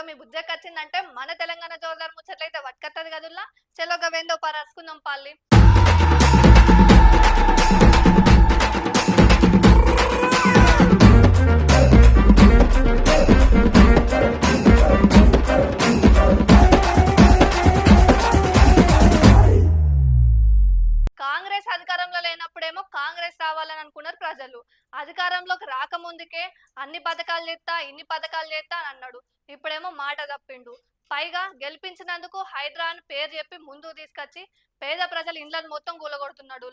మీ బుజ్జకి వచ్చిందంటే మన తెలంగాణ జోరుదారు ముచ్చట్లయితే వట్కత్తది కదుల్లా. చలో గవేందో పరాసుకుందాం పాలి. కాంగ్రెస్ అధికారంలో లేనప్పుడేమో కాంగ్రెస్ రావాలని అనుకున్నారు ప్రజలు. అధికారంలోకి రాకముందుకే అన్ని పథకాలు చేస్తా ఇన్ని పథకాలు చేస్తా అని అన్నాడు. ఇప్పుడేమో మాట తప్పిండు. పైగా గెలిపించినందుకు హైడ్రాన్ పేరు చెప్పి ముందుకు తీసుకొచ్చి పేద ప్రజల ఇండ్లను మొత్తం కూలగొడుతున్నాడు.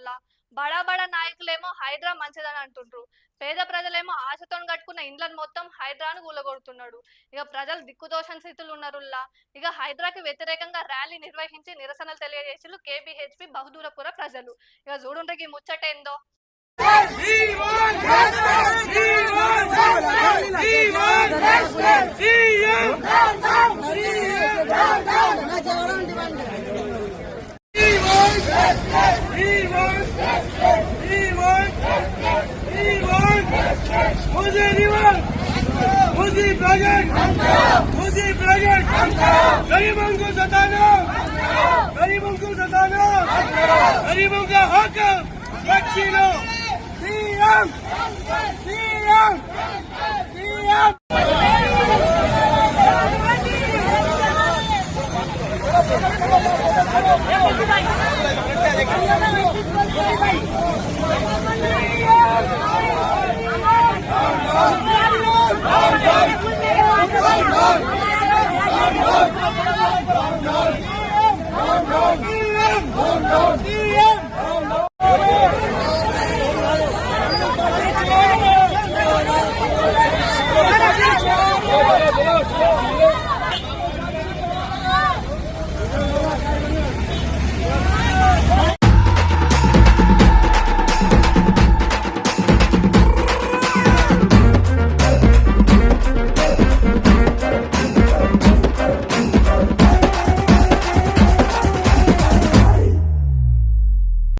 బడా బడా నాయకులేమో హైడ్రా మంచిదని అంటుండ్రు. పేద ప్రజలేమో ఆశతో కట్టుకున్న ఇండ్లను మొత్తం హైడ్రాను కూలగొడుతున్నాడు. ఇక ప్రజలు దిక్కుదోషణ స్థితులు ఉన్నారు. ఇక హైడ్రాకి వ్యతిరేకంగా ర్యాలీ నిర్వహించి నిరసనలు తెలియజేసి కేబిహెచ్పి బహదూరపుర ప్రజలు. ఇక చూడుండ్రికి ముచ్చటేందో. गरीबों को सताना, गरीबों को सताना, गरीबों का हक छीनो। CM CM CM CM